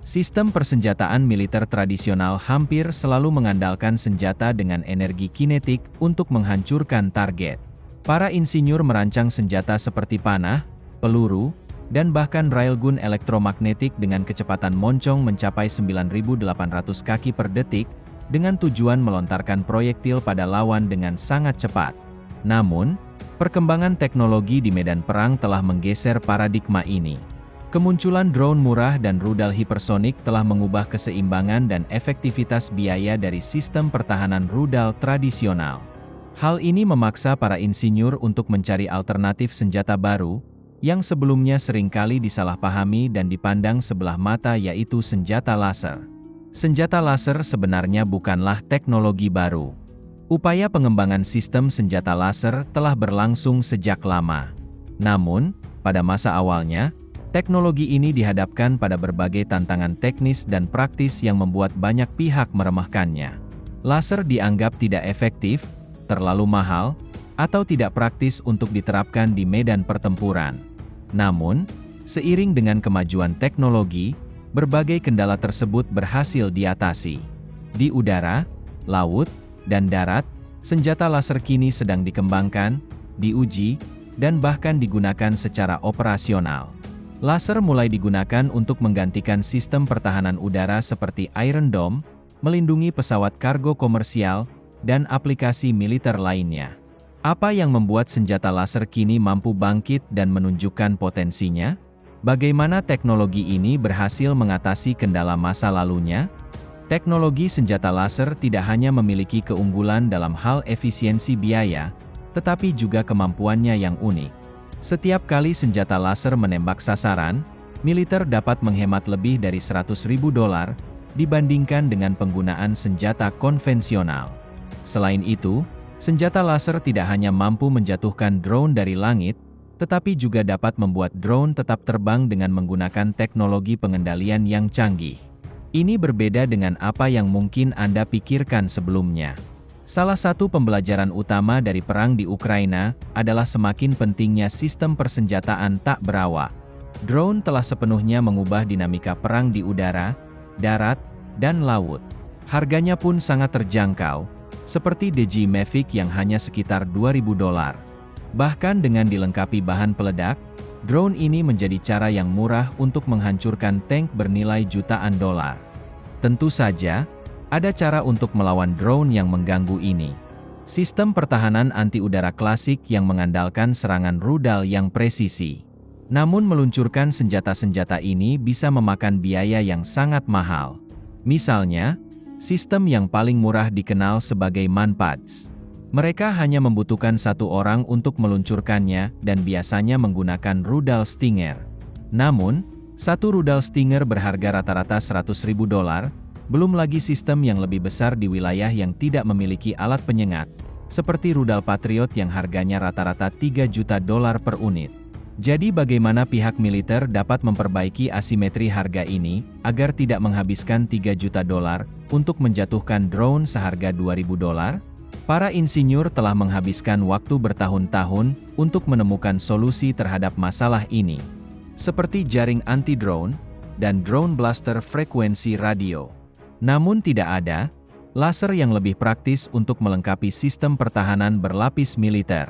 Sistem persenjataan militer tradisional hampir selalu mengandalkan senjata dengan energi kinetik untuk menghancurkan target. Para insinyur merancang senjata seperti panah, peluru, dan bahkan railgun elektromagnetik dengan kecepatan moncong mencapai 9.800 kaki per detik, dengan tujuan melontarkan proyektil pada lawan dengan sangat cepat. Namun, perkembangan teknologi di medan perang telah menggeser paradigma ini. Kemunculan drone murah dan rudal hipersonik telah mengubah keseimbangan dan efektivitas biaya dari sistem pertahanan rudal tradisional. Hal ini memaksa para insinyur untuk mencari alternatif senjata baru, yang sebelumnya seringkali disalahpahami dan dipandang sebelah mata, yaitu senjata laser. Senjata laser sebenarnya bukanlah teknologi baru. Upaya pengembangan sistem senjata laser telah berlangsung sejak lama. Namun, pada masa awalnya, teknologi ini dihadapkan pada berbagai tantangan teknis dan praktis yang membuat banyak pihak meremehkannya. Laser dianggap tidak efektif, terlalu mahal, atau tidak praktis untuk diterapkan di medan pertempuran. Namun, seiring dengan kemajuan teknologi, berbagai kendala tersebut berhasil diatasi. Di udara, laut, dan darat, senjata laser kini sedang dikembangkan, diuji, dan bahkan digunakan secara operasional. Laser mulai digunakan untuk menggantikan sistem pertahanan udara seperti Iron Dome, melindungi pesawat kargo komersial, dan aplikasi militer lainnya. Apa yang membuat senjata laser kini mampu bangkit dan menunjukkan potensinya? Bagaimana teknologi ini berhasil mengatasi kendala masa lalunya? Teknologi senjata laser tidak hanya memiliki keunggulan dalam hal efisiensi biaya, tetapi juga kemampuannya yang unik. Setiap kali senjata laser menembak sasaran, militer dapat menghemat lebih dari $100.000 dibandingkan dengan penggunaan senjata konvensional. Selain itu, senjata laser tidak hanya mampu menjatuhkan drone dari langit, tetapi juga dapat membuat drone tetap terbang dengan menggunakan teknologi pengendalian yang canggih. Ini berbeda dengan apa yang mungkin Anda pikirkan sebelumnya. Salah satu pembelajaran utama dari perang di Ukraina adalah semakin pentingnya sistem persenjataan tak berawak. Drone telah sepenuhnya mengubah dinamika perang di udara, darat, dan laut. Harganya pun sangat terjangkau, seperti DJI Mavic yang hanya sekitar $2.000. Bahkan dengan dilengkapi bahan peledak, drone ini menjadi cara yang murah untuk menghancurkan tank bernilai jutaan dolar. Tentu saja, ada cara untuk melawan drone yang mengganggu ini. Sistem pertahanan anti-udara klasik yang mengandalkan serangan rudal yang presisi. Namun meluncurkan senjata-senjata ini bisa memakan biaya yang sangat mahal. Misalnya, sistem yang paling murah dikenal sebagai Manpads. Mereka hanya membutuhkan satu orang untuk meluncurkannya dan biasanya menggunakan rudal Stinger. Namun, satu rudal Stinger berharga rata-rata $100.000, belum lagi sistem yang lebih besar di wilayah yang tidak memiliki alat penyengat, seperti rudal Patriot yang harganya rata-rata $3 juta per unit. Jadi bagaimana pihak militer dapat memperbaiki asimetri harga ini, agar tidak menghabiskan $3 juta untuk menjatuhkan drone seharga $2.000? Para insinyur telah menghabiskan waktu bertahun-tahun untuk menemukan solusi terhadap masalah ini, seperti jaring anti-drone, dan drone blaster frekuensi radio. Namun tidak ada laser yang lebih praktis untuk melengkapi sistem pertahanan berlapis militer.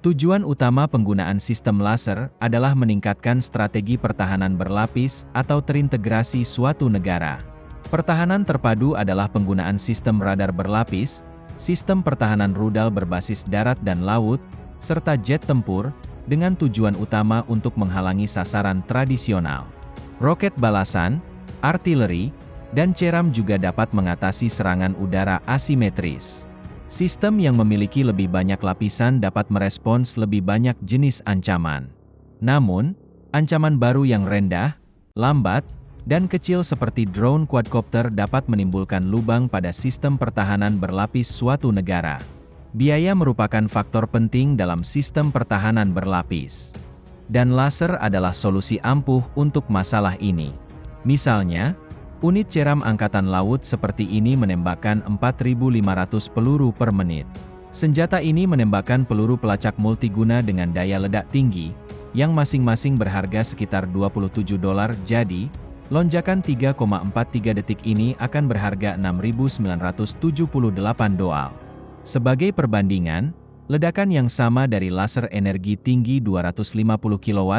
Tujuan utama penggunaan sistem laser adalah meningkatkan strategi pertahanan berlapis atau terintegrasi suatu negara. Pertahanan terpadu adalah penggunaan sistem radar berlapis, sistem pertahanan rudal berbasis darat dan laut, serta jet tempur, dengan tujuan utama untuk menghalangi sasaran tradisional. Roket balasan, artileri, dan ceram juga dapat mengatasi serangan udara asimetris. Sistem yang memiliki lebih banyak lapisan dapat merespons lebih banyak jenis ancaman. Namun, ancaman baru yang rendah, lambat, dan kecil seperti drone quadcopter dapat menimbulkan lubang pada sistem pertahanan berlapis suatu negara. Biaya merupakan faktor penting dalam sistem pertahanan berlapis. Dan laser adalah solusi ampuh untuk masalah ini. Misalnya, unit ceram angkatan laut seperti ini menembakkan 4.500 peluru per menit. Senjata ini menembakkan peluru pelacak multiguna dengan daya ledak tinggi, yang masing-masing berharga sekitar $27, jadi, Lonjakan 3,43 detik ini akan berharga 6.978 dolar. Sebagai perbandingan, ledakan yang sama dari laser energi tinggi 250 kW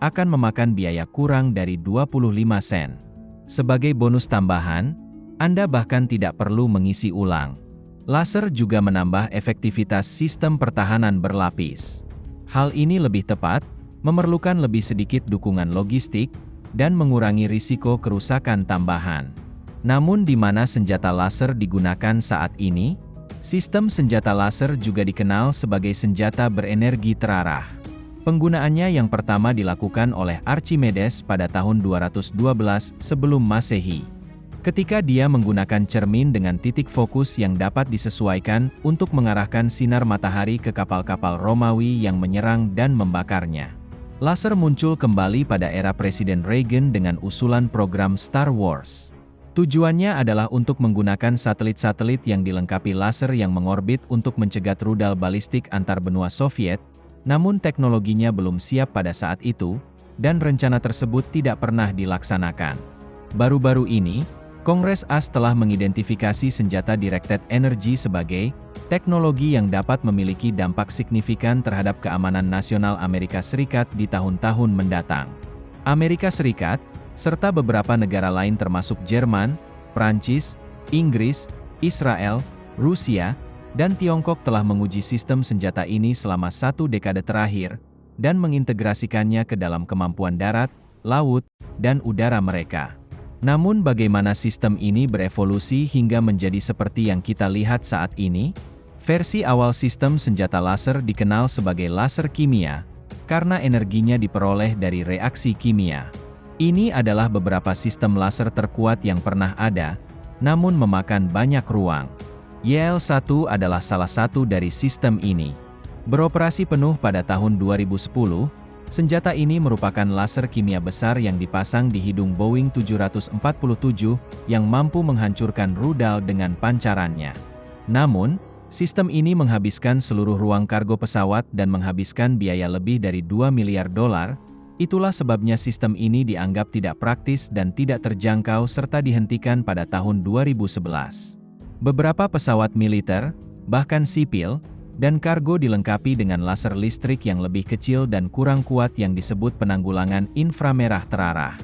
akan memakan biaya kurang dari 25 sen. Sebagai bonus tambahan, Anda bahkan tidak perlu mengisi ulang. Laser juga menambah efektivitas sistem pertahanan berlapis. Hal ini lebih tepat, memerlukan lebih sedikit dukungan logistik, dan mengurangi risiko kerusakan tambahan. Namun di mana senjata laser digunakan saat ini? Sistem senjata laser juga dikenal sebagai senjata berenergi terarah. Penggunaannya yang pertama dilakukan oleh Archimedes pada tahun 212 sebelum Masehi. Ketika dia menggunakan cermin dengan titik fokus yang dapat disesuaikan untuk mengarahkan sinar matahari ke kapal-kapal Romawi yang menyerang dan membakarnya. Laser muncul kembali pada era Presiden Reagan dengan usulan program Star Wars. Tujuannya adalah untuk menggunakan satelit-satelit yang dilengkapi laser yang mengorbit untuk mencegat rudal balistik antar benua Soviet, namun teknologinya belum siap pada saat itu, dan rencana tersebut tidak pernah dilaksanakan. Baru-baru ini, Kongres AS telah mengidentifikasi senjata directed energy sebagai teknologi yang dapat memiliki dampak signifikan terhadap keamanan nasional Amerika Serikat di tahun-tahun mendatang. Amerika Serikat, serta beberapa negara lain termasuk Jerman, Prancis, Inggris, Israel, Rusia, dan Tiongkok telah menguji sistem senjata ini selama 1 dekade terakhir, dan mengintegrasikannya ke dalam kemampuan darat, laut, dan udara mereka. Namun bagaimana sistem ini berevolusi hingga menjadi seperti yang kita lihat saat ini? Versi awal sistem senjata laser dikenal sebagai laser kimia, karena energinya diperoleh dari reaksi kimia. Ini adalah beberapa sistem laser terkuat yang pernah ada, namun memakan banyak ruang. YL-1 adalah salah satu dari sistem ini. Beroperasi penuh pada tahun 2010, senjata ini merupakan laser kimia besar yang dipasang di hidung Boeing 747 yang mampu menghancurkan rudal dengan pancarannya. Namun, sistem ini menghabiskan seluruh ruang kargo pesawat dan menghabiskan biaya lebih dari 2 miliar dolar. Itulah sebabnya sistem ini dianggap tidak praktis dan tidak terjangkau serta dihentikan pada tahun 2011. Beberapa pesawat militer, bahkan sipil, dan kargo dilengkapi dengan laser listrik yang lebih kecil dan kurang kuat yang disebut penanggulangan inframerah terarah.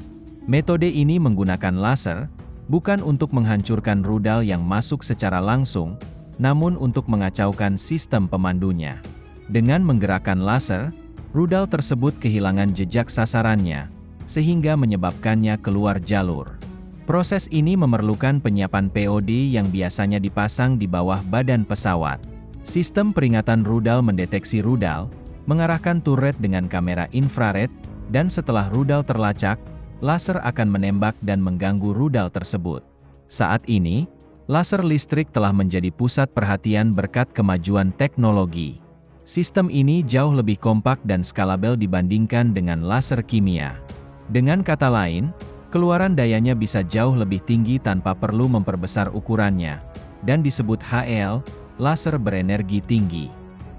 Metode ini menggunakan laser, bukan untuk menghancurkan rudal yang masuk secara langsung, namun untuk mengacaukan sistem pemandunya. Dengan menggerakkan laser, rudal tersebut kehilangan jejak sasarannya, sehingga menyebabkannya keluar jalur. Proses ini memerlukan penyiapan POD yang biasanya dipasang di bawah badan pesawat. Sistem peringatan rudal mendeteksi rudal, mengarahkan turret dengan kamera infrared, dan setelah rudal terlacak, laser akan menembak dan mengganggu rudal tersebut. Saat ini, laser listrik telah menjadi pusat perhatian berkat kemajuan teknologi. Sistem ini jauh lebih kompak dan skalabel dibandingkan dengan laser kimia. Dengan kata lain, keluaran dayanya bisa jauh lebih tinggi tanpa perlu memperbesar ukurannya, dan disebut HEL, laser berenergi tinggi.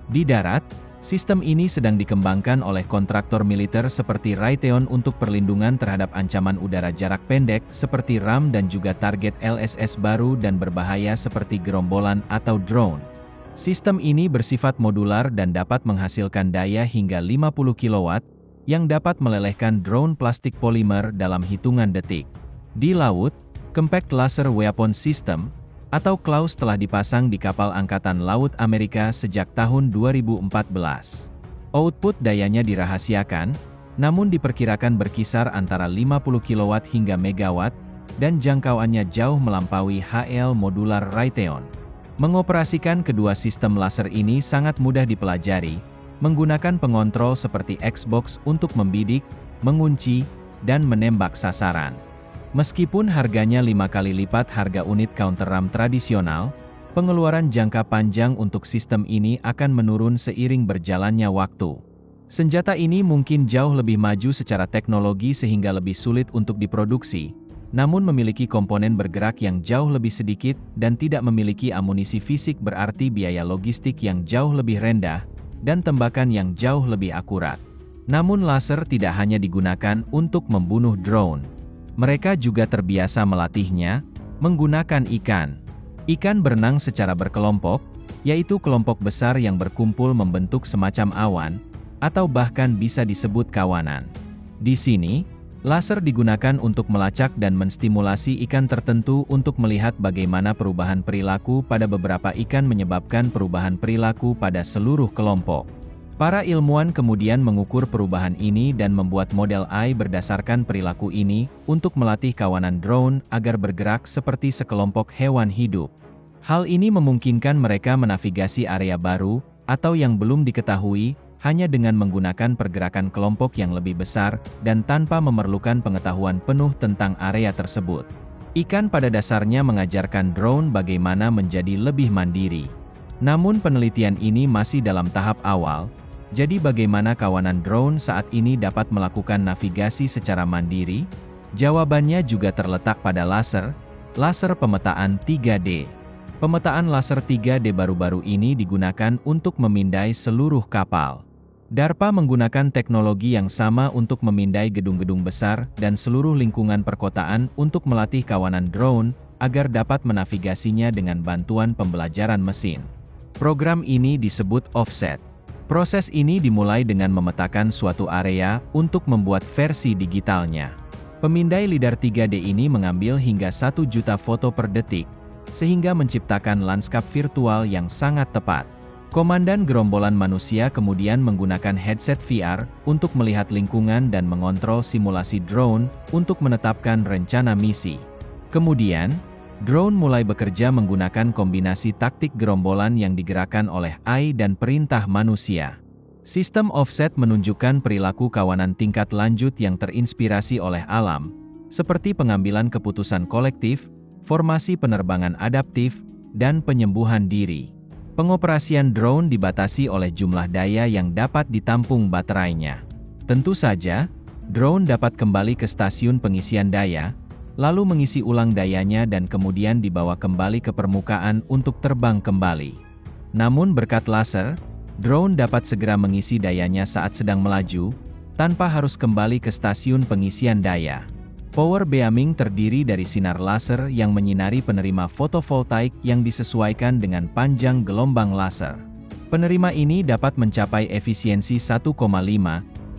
Di darat, sistem ini sedang dikembangkan oleh kontraktor militer seperti Raytheon untuk perlindungan terhadap ancaman udara jarak pendek seperti RAM dan juga target LSS baru dan berbahaya seperti gerombolan atau drone. Sistem ini bersifat modular dan dapat menghasilkan daya hingga 50 kW, yang dapat melelehkan drone plastik polimer dalam hitungan detik. Di laut, Compact Laser Weapon System, atau CLAWS telah dipasang di kapal Angkatan Laut Amerika sejak tahun 2014. Output dayanya dirahasiakan, namun diperkirakan berkisar antara 50 kW hingga megawatt, dan jangkauannya jauh melampaui HEL modular Raytheon. Mengoperasikan kedua sistem laser ini sangat mudah dipelajari, menggunakan pengontrol seperti Xbox untuk membidik, mengunci, dan menembak sasaran. Meskipun harganya 5 kali lipat harga unit counter RAM tradisional, pengeluaran jangka panjang untuk sistem ini akan menurun seiring berjalannya waktu. Senjata ini mungkin jauh lebih maju secara teknologi sehingga lebih sulit untuk diproduksi, namun memiliki komponen bergerak yang jauh lebih sedikit dan tidak memiliki amunisi fisik berarti biaya logistik yang jauh lebih rendah, dan tembakan yang jauh lebih akurat. Namun laser tidak hanya digunakan untuk membunuh drone. Mereka juga terbiasa melatihnya menggunakan ikan. Ikan berenang secara berkelompok, yaitu kelompok besar yang berkumpul membentuk semacam awan, atau bahkan bisa disebut kawanan. Di sini, laser digunakan untuk melacak dan menstimulasi ikan tertentu untuk melihat bagaimana perubahan perilaku pada beberapa ikan menyebabkan perubahan perilaku pada seluruh kelompok. Para ilmuwan kemudian mengukur perubahan ini dan membuat model AI berdasarkan perilaku ini untuk melatih kawanan drone agar bergerak seperti sekelompok hewan hidup. Hal ini memungkinkan mereka menavigasi area baru, atau yang belum diketahui, hanya dengan menggunakan pergerakan kelompok yang lebih besar, dan tanpa memerlukan pengetahuan penuh tentang area tersebut. Ikan pada dasarnya mengajarkan drone bagaimana menjadi lebih mandiri. Namun penelitian ini masih dalam tahap awal, jadi bagaimana kawanan drone saat ini dapat melakukan navigasi secara mandiri? Jawabannya juga terletak pada laser pemetaan 3D. Pemetaan laser 3D baru-baru ini digunakan untuk memindai seluruh kapal. DARPA menggunakan teknologi yang sama untuk memindai gedung-gedung besar dan seluruh lingkungan perkotaan untuk melatih kawanan drone agar dapat menavigasinya dengan bantuan pembelajaran mesin. Program ini disebut offset. Proses ini dimulai dengan memetakan suatu area untuk membuat versi digitalnya. Pemindai lidar 3D ini mengambil hingga 1 juta foto per detik, sehingga menciptakan lanskap virtual yang sangat tepat. Komandan gerombolan manusia kemudian menggunakan headset VR untuk melihat lingkungan dan mengontrol simulasi drone untuk menetapkan rencana misi. Kemudian, drone mulai bekerja menggunakan kombinasi taktik gerombolan yang digerakkan oleh AI dan perintah manusia. Sistem offset menunjukkan perilaku kawanan tingkat lanjut yang terinspirasi oleh alam, seperti pengambilan keputusan kolektif, formasi penerbangan adaptif, dan penyembuhan diri. Pengoperasian drone dibatasi oleh jumlah daya yang dapat ditampung baterainya. Tentu saja, drone dapat kembali ke stasiun pengisian daya, lalu mengisi ulang dayanya dan kemudian dibawa kembali ke permukaan untuk terbang kembali. Namun berkat laser, drone dapat segera mengisi dayanya saat sedang melaju, tanpa harus kembali ke stasiun pengisian daya. Power beaming terdiri dari sinar laser yang menyinari penerima fotovoltaik yang disesuaikan dengan panjang gelombang laser. Penerima ini dapat mencapai efisiensi 1,5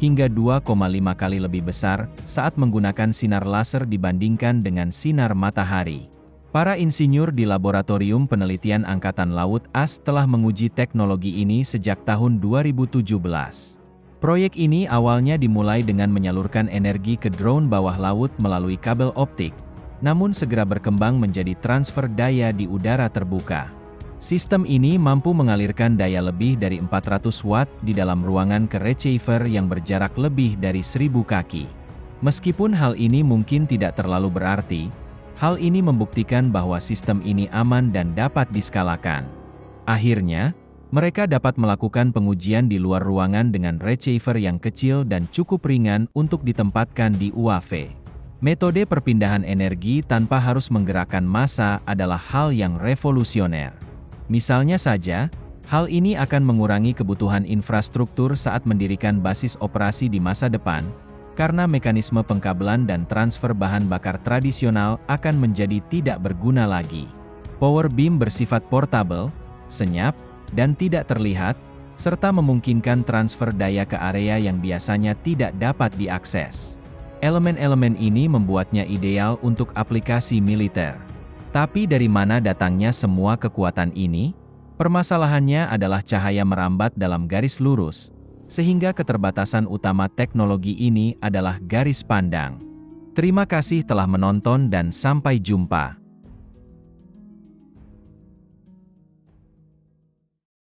hingga 2,5 kali lebih besar saat menggunakan sinar laser dibandingkan dengan sinar matahari. Para insinyur di Laboratorium Penelitian Angkatan Laut AS telah menguji teknologi ini sejak tahun 2017. Proyek ini awalnya dimulai dengan menyalurkan energi ke drone bawah laut melalui kabel optik, namun segera berkembang menjadi transfer daya di udara terbuka. Sistem ini mampu mengalirkan daya lebih dari 400 watt di dalam ruangan ke receiver yang berjarak lebih dari 1000 kaki. Meskipun hal ini mungkin tidak terlalu berarti, hal ini membuktikan bahwa sistem ini aman dan dapat diskalakan. Akhirnya, mereka dapat melakukan pengujian di luar ruangan dengan receiver yang kecil dan cukup ringan untuk ditempatkan di UAV. Metode perpindahan energi tanpa harus menggerakkan massa adalah hal yang revolusioner. Misalnya saja, hal ini akan mengurangi kebutuhan infrastruktur saat mendirikan basis operasi di masa depan, karena mekanisme pengkabelan dan transfer bahan bakar tradisional akan menjadi tidak berguna lagi. Power beam bersifat portable, senyap, dan tidak terlihat, serta memungkinkan transfer daya ke area yang biasanya tidak dapat diakses. Elemen-elemen ini membuatnya ideal untuk aplikasi militer. Tapi dari mana datangnya semua kekuatan ini? Permasalahannya adalah cahaya merambat dalam garis lurus, sehingga keterbatasan utama teknologi ini adalah garis pandang. Terima kasih telah menonton dan sampai jumpa.